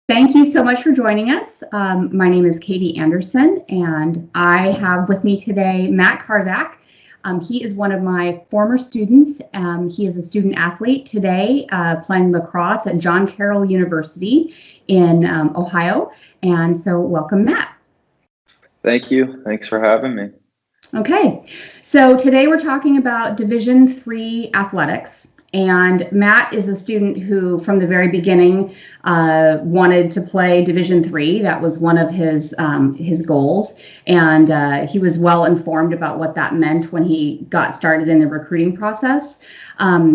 Thank you so much for joining us. My name is Katie Anderson, and I have with me today Matt Karzak. He is one of my former students. He is a student athlete today, playing lacrosse at John Carroll University in Ohio. And so welcome, Matt. Thank you. Thanks for having me. Okay, so today we're talking about Division III athletics. And Matt is a student who, from the very beginning, wanted to play Division III. That was one of his goals, and he was well informed about what that meant when he got started in the recruiting process.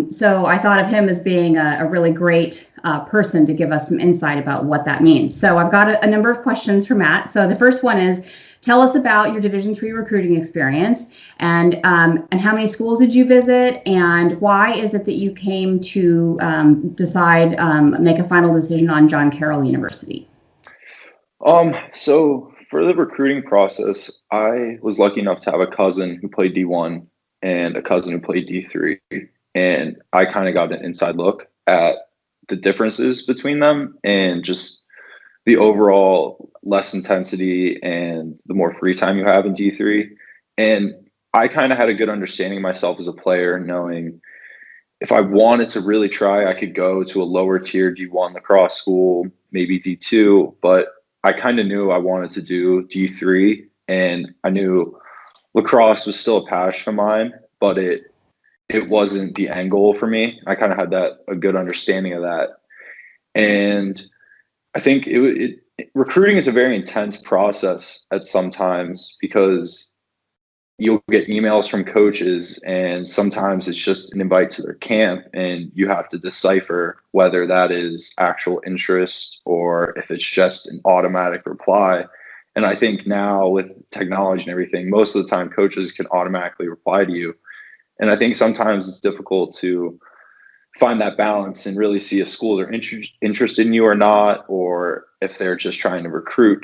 So I thought of him as being a really great person to give us some insight about what that means. So I've got a number of questions for Matt. So the first one is, tell us about your Division III recruiting experience, and how many schools did you visit, and why is it that you came to make a final decision on John Carroll University? So for the recruiting process, I was lucky enough to have a cousin who played D1 and a cousin who played D3, and I kind of got an inside look at the differences between them and just the overall less intensity and the more free time you have in D3. And I kind of had a good understanding of myself as a player, knowing if I wanted to really try, I could go to a lower tier D1 lacrosse school, maybe D2, but I kind of knew I wanted to do D3, and I knew lacrosse was still a passion of mine, but it wasn't the end goal for me. I kind of had a good understanding of that. And I think recruiting is a very intense process at sometimes, because you'll get emails from coaches and sometimes it's just an invite to their camp and you have to decipher whether that is actual interest or if it's just an automatic reply. And I think now with technology and everything, most of the time coaches can automatically reply to you. And I think sometimes it's difficult to find that balance and really see if schools are interested in you or not, or if they're just trying to recruit.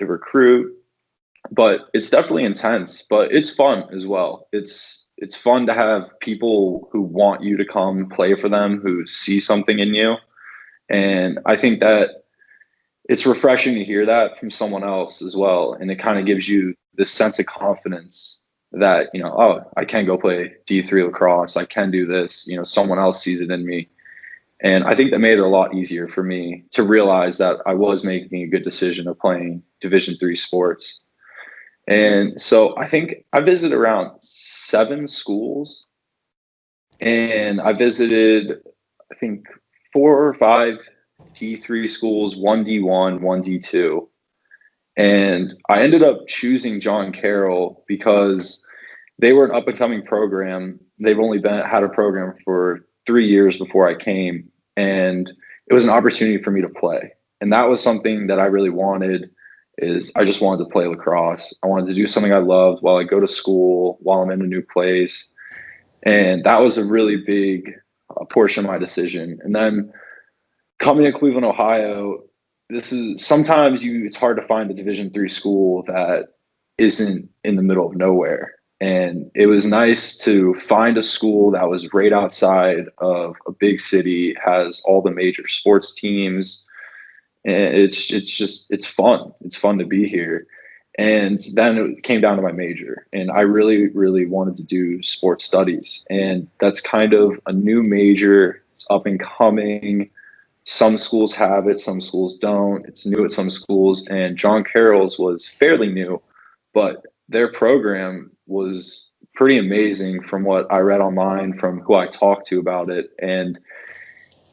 But it's definitely intense, but it's fun as well. It's fun to have people who want you to come play for them, who see something in you. And I think that it's refreshing to hear that from someone else as well. And it kind of gives you this sense of confidence that, oh, I can go play D3 lacrosse. I can do this. Someone else sees it in me. And I think that made it a lot easier for me to realize that I was making a good decision of playing Division III sports. And so I think I visited around 7 schools, and I visited, I think, 4 or 5 D3 schools, 1 D1, 1 D2. And I ended up choosing John Carroll because they were an up and coming program. They've only had a program for 3 years before I came, and it was an opportunity for me to play. And that was something that I really wanted. I just wanted to play lacrosse. I wanted to do something I loved while I go to school, while I'm in a new place. And that was a really big portion of my decision. And then coming to Cleveland, Ohio, sometimes it's hard to find a Division III school that isn't in the middle of nowhere. And it was nice to find a school that was right outside of a big city, has all the major sports teams. And it's fun. It's fun to be here. And then it came down to my major, and I really, really wanted to do sports studies. And that's kind of a new major. It's up and coming. Some schools have it, some schools don't. It's new at some schools, and John Carroll's was fairly new, but their program was pretty amazing from what I read online, from who I talked to about it. And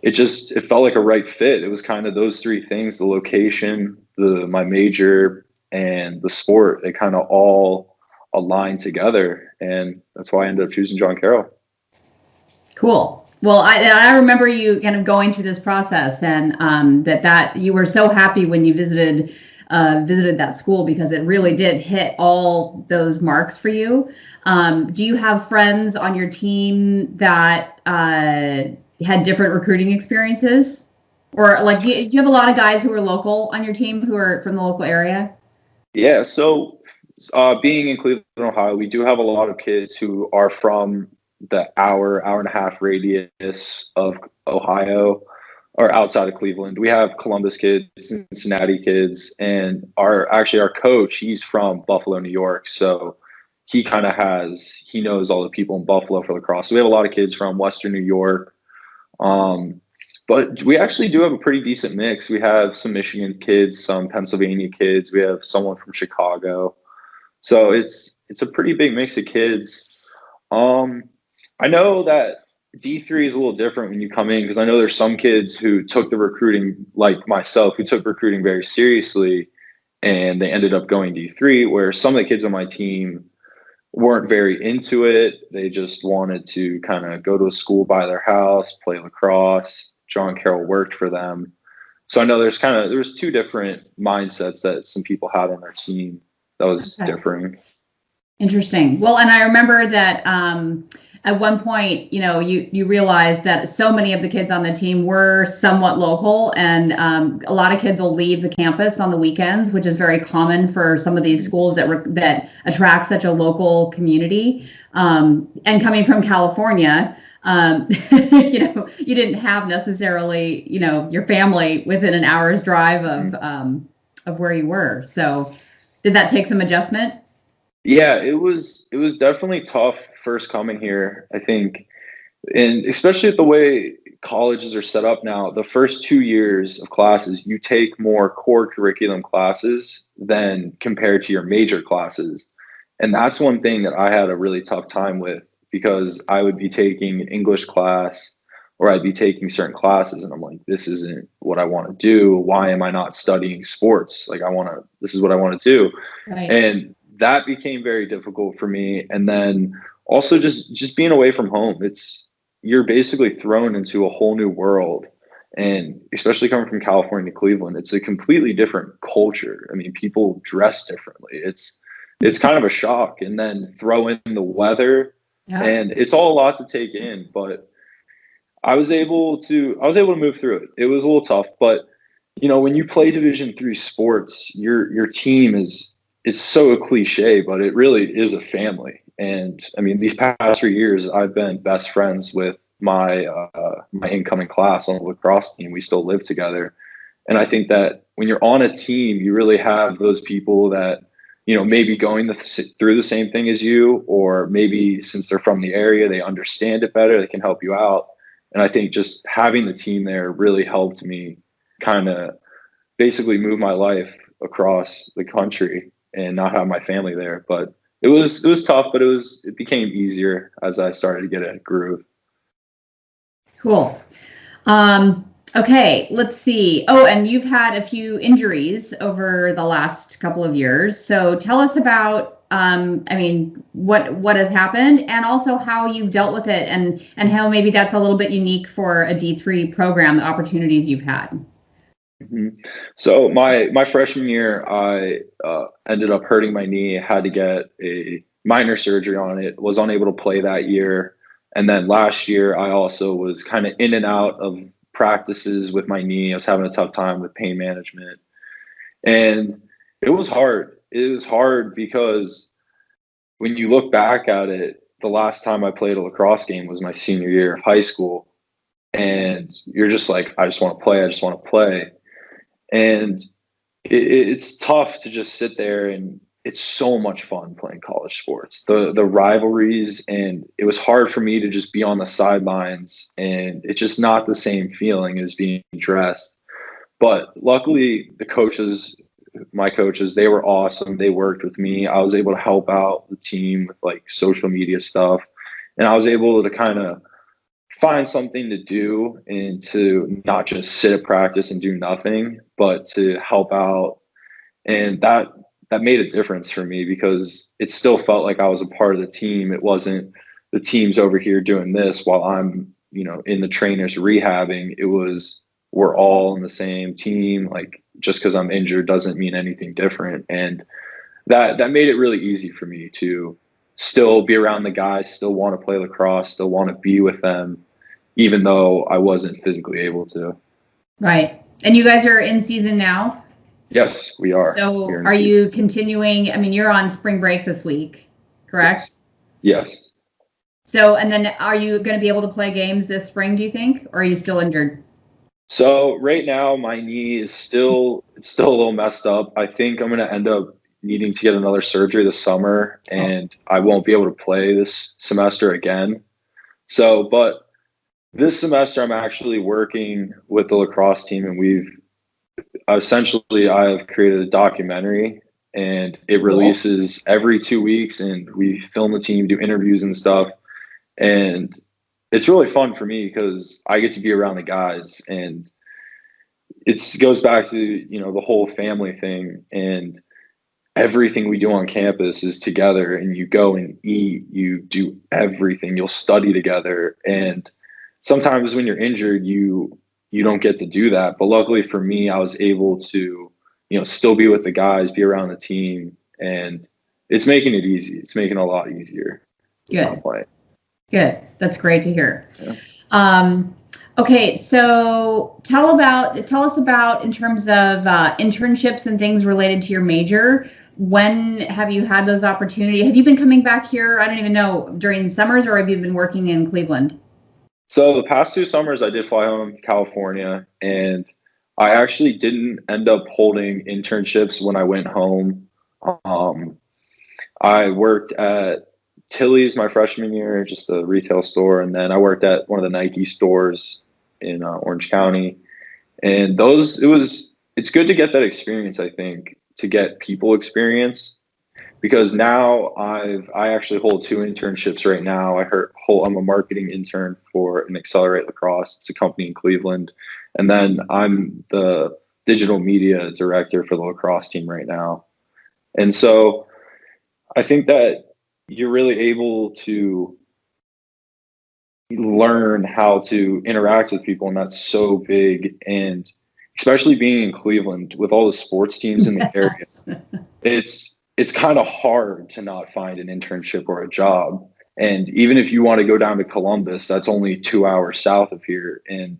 it felt like a right fit. It was kind of those 3 things: the location, my major, and the sport. They kind of all aligned together, and that's why I ended up choosing John Carroll. Cool. Well, I remember you kind of going through this process, and that you were so happy when you visited that school, because it really did hit all those marks for you. Do you have friends on your team that had different recruiting experiences, or like do you have a lot of guys who are local on your team who are from the local area? Yeah, so being in Cleveland, Ohio, we do have a lot of kids who are from the hour and a half radius of Ohio, or outside of Cleveland. We have Columbus kids, Cincinnati kids, and our coach, he's from Buffalo, New York. So he knows all the people in Buffalo for lacrosse. So we have a lot of kids from Western New York. But we actually do have a pretty decent mix. We have some Michigan kids, some Pennsylvania kids. We have someone from Chicago. So it's a pretty big mix of kids. I know that D3 is a little different when you come in, because I know there's some kids who took the recruiting, like myself, who took recruiting very seriously, and they ended up going D3, where some of the kids on my team weren't very into it. They just wanted to kind of go to a school by their house, play lacrosse. John Carroll worked for them. So I know there's two different mindsets that some people had on their team that was differing. Interesting. Well, and I remember that at one point, you realized that so many of the kids on the team were somewhat local, and a lot of kids will leave the campus on the weekends, which is very common for some of these schools that attract such a local community. And coming from California, you didn't have necessarily, your family within an hour's drive of where you were. So did that take some adjustment? Yeah, it was definitely tough first coming here, I think. And especially the way colleges are set up now, the first 2 years of classes, you take more core curriculum classes than compared to your major classes. And that's one thing that I had a really tough time with, because I would be taking an English class, or I'd be taking certain classes, and I'm like, this isn't what I want to do. Why am I not studying sports? Like, this is what I want to do. Right. And that became very difficult for me. And then also just being away from home, you're basically thrown into a whole new world. And especially coming from California to Cleveland, it's a completely different culture. I mean, people dress differently. It's kind of a shock. And then throw in the weather, and it's all a lot to take in. But I was able to move through it. It was a little tough, but when you play Division III sports, your team is, it's so cliche, but it really is a family. And I mean, these past 3 years, I've been best friends with my incoming class on the lacrosse team. We still live together. And I think that when you're on a team, you really have those people that, maybe going through the same thing as you, or maybe since they're from the area, they understand it better, they can help you out. And I think just having the team there really helped me kind of basically move my life across the country and not have my family there. But it was tough, but it became easier as I started to get a groove. Cool. Okay, let's see. Oh, and you've had a few injuries over the last couple of years. So tell us about, what has happened, and also how you've dealt with it, and how maybe that's a little bit unique for a D3 program, the opportunities you've had. Mm-hmm. So my freshman year, I ended up hurting my knee, had to get a minor surgery on it, was unable to play that year. And then last year, I also was kind of in and out of practices with my knee. I was having a tough time with pain management. And it was hard. It was hard because when you look back at it, the last time I played a lacrosse game was my senior year of high school. And you're just like, I just want to play. I just want to play. And it's tough to just sit there, and it's so much fun playing college sports, the rivalries. And it was hard for me to just be on the sidelines, and it's just not the same feeling as being dressed. But luckily my coaches, they were awesome. They worked with me. I was able to help out the team with like social media stuff, and I was able to kind of find something to do, and to not just sit at practice and do nothing, but to help out. And that made a difference for me, because it still felt like I was a part of the team. It wasn't the team's over here doing this while I'm, in the trainers rehabbing. It was, we're all on the same team. Like, just because I'm injured doesn't mean anything different. And that made it really easy for me to still be around the guys, still want to play lacrosse, still want to be with them, even though I wasn't physically able to. Right. And you guys are in season now? Yes, we are. So are you continuing? I mean, you're on spring break this week, correct? Yes. So, and then are you going to be able to play games this spring, do you think? Or are you still injured? So right now my knee is still a little messed up. I think I'm going to end up needing to get another surgery this summer, and I won't be able to play this semester again. So, but this semester I'm actually working with the lacrosse team, and I've created a documentary, and it releases every 2 weeks, and we film the team, do interviews and stuff. And it's really fun for me because I get to be around the guys, and it goes back to, the whole family thing, and everything we do on campus is together, and you go and eat, you do everything, you'll study together. And sometimes when you're injured, you don't get to do that. But luckily for me, I was able to, still be with the guys, be around the team, and it's making it easy. It's making it a lot easier. Good. Good. That's great to hear. Yeah. Okay, so tell us about in terms of internships and things related to your major. When have you had those opportunities? Have you been coming back here? I don't even know, during the summers, or have you been working in Cleveland? So the past 2 summers I did fly home to California, and I actually didn't end up holding internships when I went home. I worked at Tilly's my freshman year, just a retail store, and then I worked at one of the Nike stores in Orange County. And it's good to get that experience, I think, to get people experience, because now I actually hold 2 internships right now. I'm a marketing intern for an Accelerate Lacrosse. It's a company in Cleveland. And then I'm the digital media director for the lacrosse team right now. And so I think that you're really able to learn how to interact with people, and that's so big. And especially being in Cleveland with all the sports teams in the area, it's kind of hard to not find an internship or a job. And even if you want to go down to Columbus, that's only 2 hours south of here. And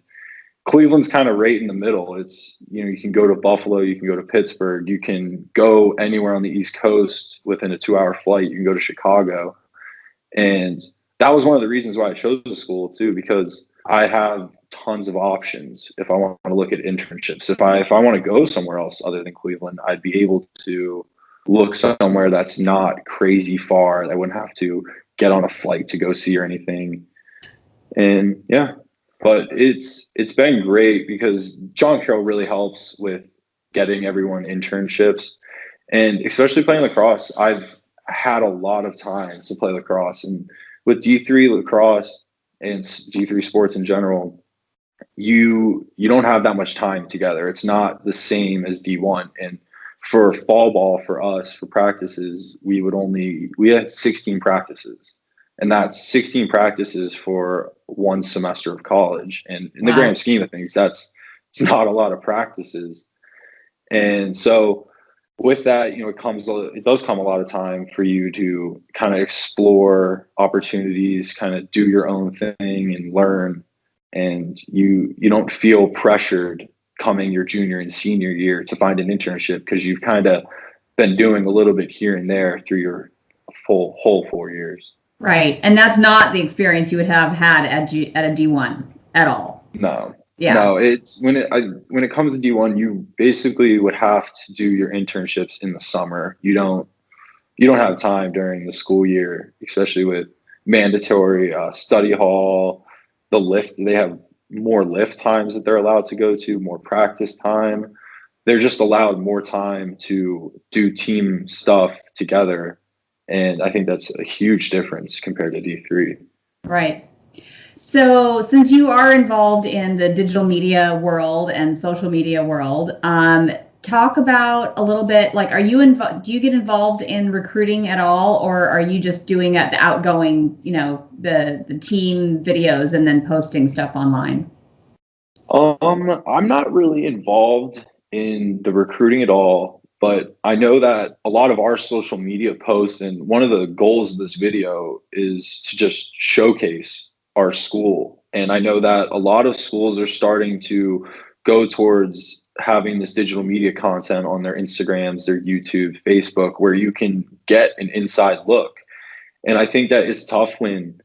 Cleveland's kind of right in the middle. It's, you can go to Buffalo, you can go to Pittsburgh, you can go anywhere on the East Coast within a 2-hour flight. You can go to Chicago. And that was one of the reasons why I chose the school too, because I have tons of options if I want to look at internships. If I want to go somewhere else other than Cleveland, I'd be able to look somewhere that's not crazy far. I wouldn't have to get on a flight to go see or anything. And yeah, but it's been great because John Carroll really helps with getting everyone internships, and especially playing lacrosse. I've had a lot of time to play lacrosse, and with D3 lacrosse and D3 sports in general, you don't have that much time together. It's not the same as D1. And for fall ball, for us, for practices, we had 16 practices, and that's 16 practices for one semester of college. And in the grand scheme of things, it's not a lot of practices. And so with that, it does come a lot of time for you to kind of explore opportunities, kind of do your own thing and learn. And you don't feel pressured coming your junior and senior year to find an internship, because you've kind of been doing a little bit here and there through your whole 4 years. Right. And that's not the experience you would have had at a D1 at all. No. Yeah. No, it's when it comes to D1, you basically would have to do your internships in the summer. You don't have time during the school year, especially with mandatory study hall, the lift. They have more lift times that they're allowed to go to, more practice time. They're just allowed more time to do team stuff together. And I think that's a huge difference compared to D3. Right. So since you are involved in the digital media world and social media world, talk about a little bit, like, do you get involved in recruiting at all, or are you just doing the outgoing, the team videos and then posting stuff online? I'm not really involved in the recruiting at all, but I know that a lot of our social media posts, and one of the goals of this video is to just showcase our school. And I know that a lot of schools are starting to go towards having this digital media content on their Instagrams, their YouTube, Facebook, where you can get an inside look. And I think that it's tough when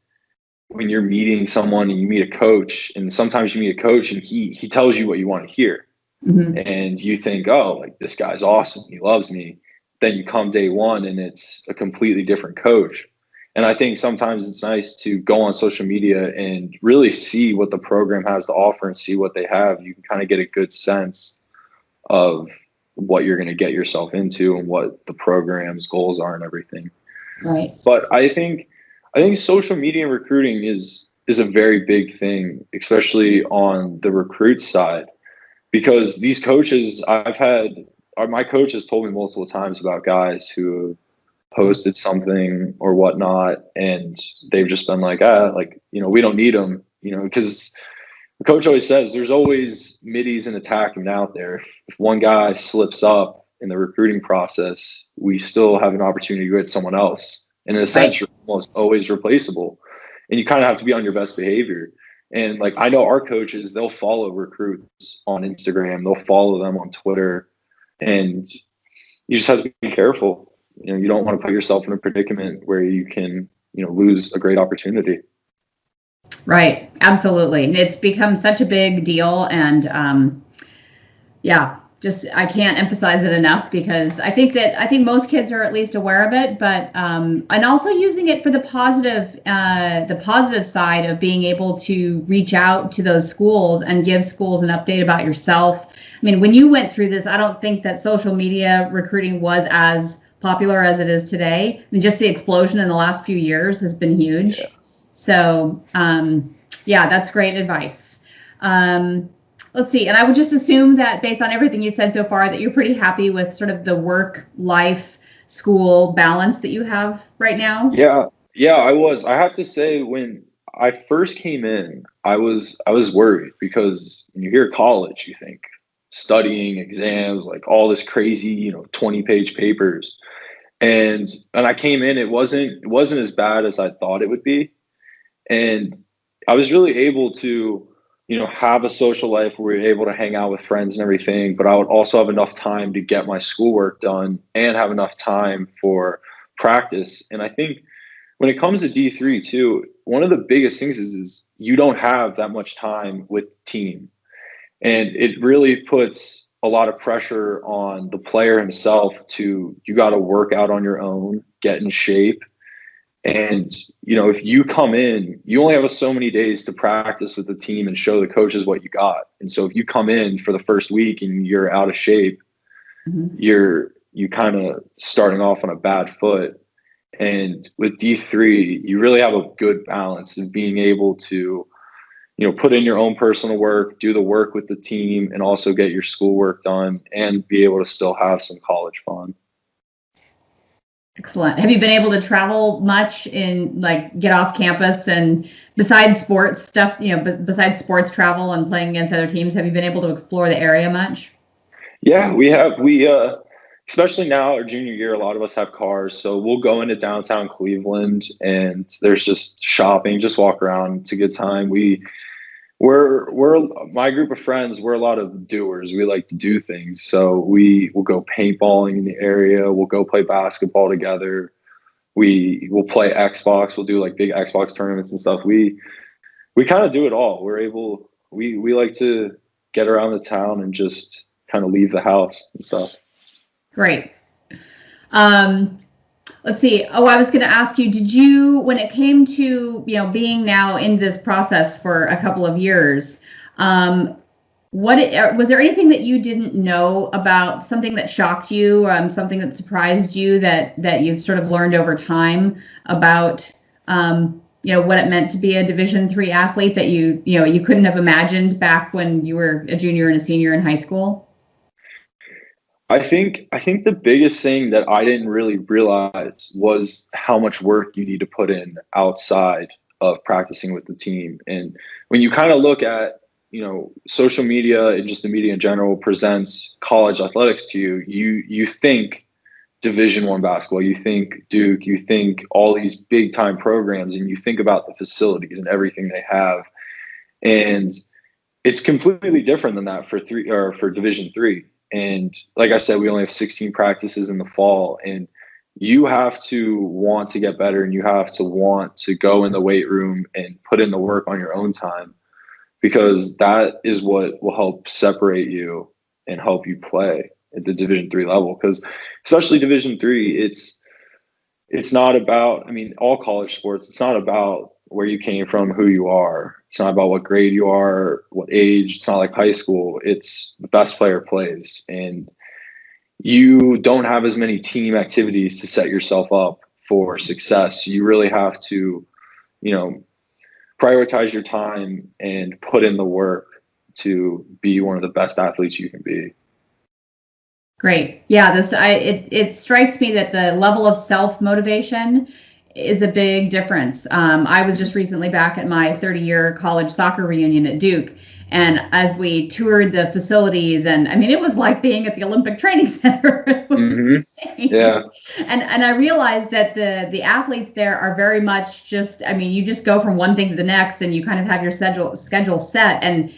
when you're meeting someone and you meet a coach, and sometimes you meet a coach and he tells you what you want to hear. Mm-hmm. And you think, oh, like this guy's awesome, he loves me. Then you come day one and it's a completely different coach. And I think sometimes it's nice to go on social media and really see what the program has to offer and see what they have. You can kind of get a good sense of what you're going to get yourself into and what the program's goals are and everything. Right. But I think social media and recruiting is a very big thing, especially on the recruit side, because these coaches my coach has told me multiple times about guys who have posted something or whatnot, and they've just been like, we don't need them, because the coach always says there's always middies and attacking out there. If one guy slips up in the recruiting process, we still have an opportunity to get someone else. And in a sense, you're almost always replaceable, and you kind of have to be on your best behavior. And like, I know our coaches, they'll follow recruits on Instagram, they'll follow them on Twitter, and you just have to be careful. You don't want to put yourself in a predicament where you can, lose a great opportunity. Right. Absolutely. It's become such a big deal. And I can't emphasize it enough, because I think most kids are at least aware of it, but and also using it for the positive side of being able to reach out to those schools and give schools an update about yourself. I mean, when you went through this, I don't think that social media recruiting was as popular as it is today. I mean, just the explosion in the last few years has been huge. Yeah. So, that's great advice. Let's see. And I would just assume that based on everything you've said so far, that you're pretty happy with sort of the work-life school balance that you have right now. Yeah, I was. I have to say, when I first came in, I was worried, because when you hear college, you think studying, exams, like all this crazy, 20-page papers. And I came in, it wasn't as bad as I thought it would be. And I was really able to, have a social life where we were able to hang out with friends and everything, but I would also have enough time to get my schoolwork done and have enough time for practice. And I think when it comes to D3 too, one of the biggest things is you don't have that much time with the team. And it really puts a lot of pressure on the player himself you got to work out on your own, get in shape. And, if you come in, you only have so many days to practice with the team and show the coaches what you got. And so if you come in for the first week and you're out of shape, mm-hmm. you kind of starting off on a bad foot. And with D3, you really have a good balance of being able to, put in your own personal work, do the work with the team, and also get your schoolwork done and be able to still have some college fun. Excellent. Have you been able to travel much in, like, get off campus, and besides sports stuff, besides sports travel and playing against other teams, have you been able to explore the area much? Yeah, we have. We, especially now, our junior year, a lot of us have cars. So we'll go into downtown Cleveland and there's just shopping, just walk around. It's a good time. We're my group of friends, we're a lot of doers. We like to do things. So we will go paintballing in the area. We'll go play basketball together. We will play Xbox. We'll do like big Xbox tournaments and stuff. We kind of do it all. We like to get around the town and just kind of leave the house and stuff. Great. Let's see. Oh, I was going to ask you, did you, when it came to, being now in this process for a couple of years, was there anything that you didn't know about, something that shocked you, something that surprised you that you've sort of learned over time about, what it meant to be a Division III athlete that you couldn't have imagined back when you were a junior and a senior in high school? I think the biggest thing that I didn't really realize was how much work you need to put in outside of practicing with the team. And when you kind of look at, social media and just the media in general presents college athletics to you, you think Division I basketball, you think Duke, you think all these big time programs, and you think about the facilities and everything they have. And it's completely different than that for Division III. And like I said, we only have 16 practices in the fall, and you have to want to get better, and you have to want to go in the weight room and put in the work on your own time, because that is what will help separate you and help you play at the Division 3 level. Because especially Division 3, it's not about, I mean, all college sports, it's not about where you came from, who you are. It's not about what grade you are, what age. It's not like high school. It's the best player plays. And you don't have as many team activities to set yourself up for success. You really have to, prioritize your time and put in the work to be one of the best athletes you can be. Great. Yeah, it strikes me that the level of self-motivation is a big difference. I was just recently back at my 30-year college soccer reunion at Duke. And as we toured the facilities, and I mean, it was like being at the Olympic Training Center. It was insane. Yeah. And I realized that the athletes there are very much just, I mean, you just go from one thing to the next, and you kind of have your schedule set. And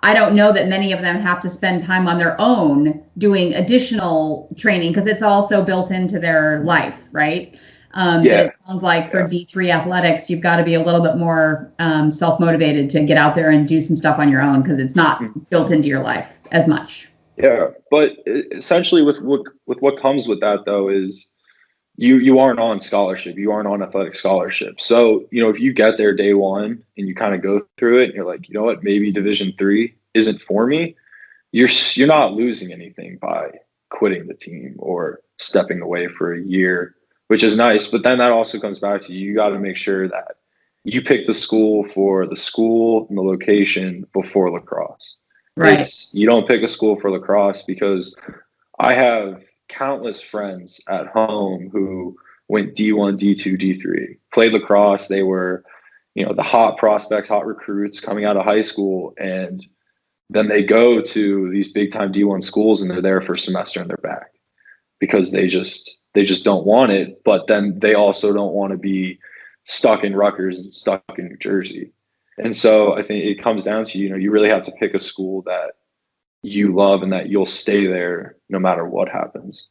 I don't know that many of them have to spend time on their own doing additional training, because it's also built into their life, right? But it sounds like for D3 athletics, you've got to be a little bit more self-motivated to get out there and do some stuff on your own, because it's not built into your life as much. Yeah, but essentially with what comes with that, though, is you aren't on scholarship. You aren't on athletic scholarship. So, if you get there day one and you kind of go through it and you're like, you know what, maybe Division 3 isn't for me, you're not losing anything by quitting the team or stepping away for a year, which is nice. But then that also comes back to you got to make sure that you pick the school for the school and the location before lacrosse. Right. You don't pick a school for lacrosse, because I have countless friends at home who went D1, D2, D3, played lacrosse. They were, the hot prospects, hot recruits coming out of high school. And then they go to these big time D1 schools and they're there for a semester and they're back, because they just don't want it. But then they also don't want to be stuck in Rutgers and stuck in New Jersey. And so I think it comes down to, you really have to pick a school that you love and that you'll stay there no matter what happens.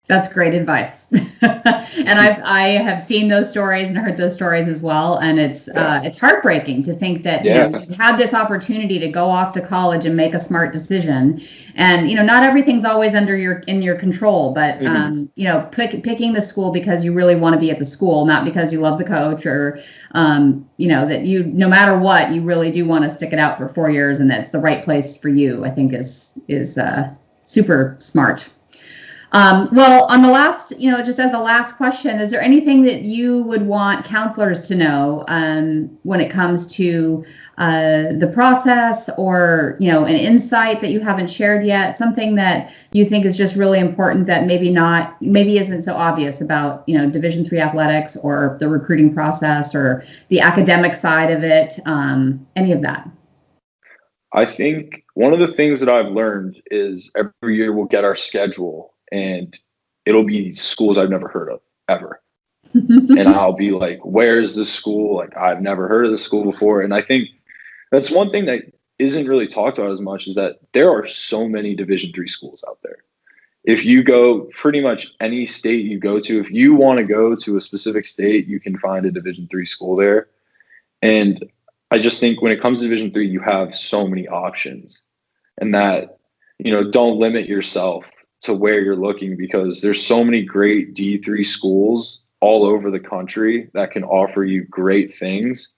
That's great advice. And I have seen those stories and heard those stories as well. And it's heartbreaking to think that you had this opportunity to go off to college and make a smart decision. And not everything's always in your control, but picking the school because you really want to be at the school, not because you love the coach, or that you, no matter what, you really do want to stick it out for 4 years, and that's the right place for you, I think is super smart. Well, on the last, just as a last question, is there anything that you would want counselors to know when it comes to the process, or, an insight that you haven't shared yet, something that you think is just really important that maybe isn't so obvious about, Division 3 athletics, or the recruiting process, or the academic side of it, any of that? I think one of the things that I've learned is every year we'll get our schedule, and it'll be schools I've never heard of ever. And I'll be like, where's this school? Like, I've never heard of this school before. And I think that's one thing that isn't really talked about as much, is that there are so many Division 3 schools out there. If you go pretty much any state you go to, if you want to go to a specific state, you can find a Division 3 school there. And I just think when it comes to Division 3, you have so many options, and that, don't limit yourself to where you're looking, because there's so many great D3 schools all over the country that can offer you great things.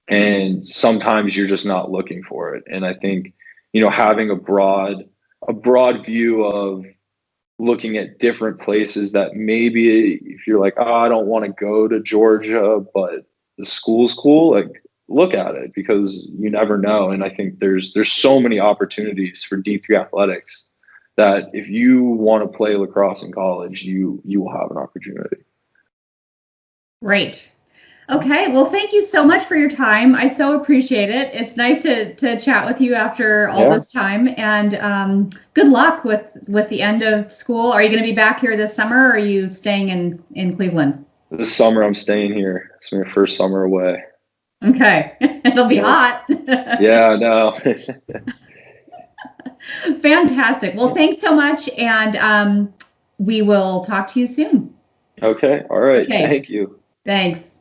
And sometimes you're just not looking for it. And I think, having a broad view of looking at different places, that maybe if you're like, oh, I don't want to go to Georgia, but the school's cool, like, look at it, because you never know. And I think there's so many opportunities for D3 athletics that if you want to play lacrosse in college, you will have an opportunity. Great. Okay. Well, thank you so much for your time. I so appreciate it. It's nice to chat with you after all this time, and good luck with the end of school. Are you going to be back here this summer, or are you staying in Cleveland? This summer I'm staying here. It's my first summer away. Okay. It'll be hot. Yeah, I know. Fantastic. Well, thanks so much. And we will talk to you soon. Okay. All right. Okay. Thank you. Thanks.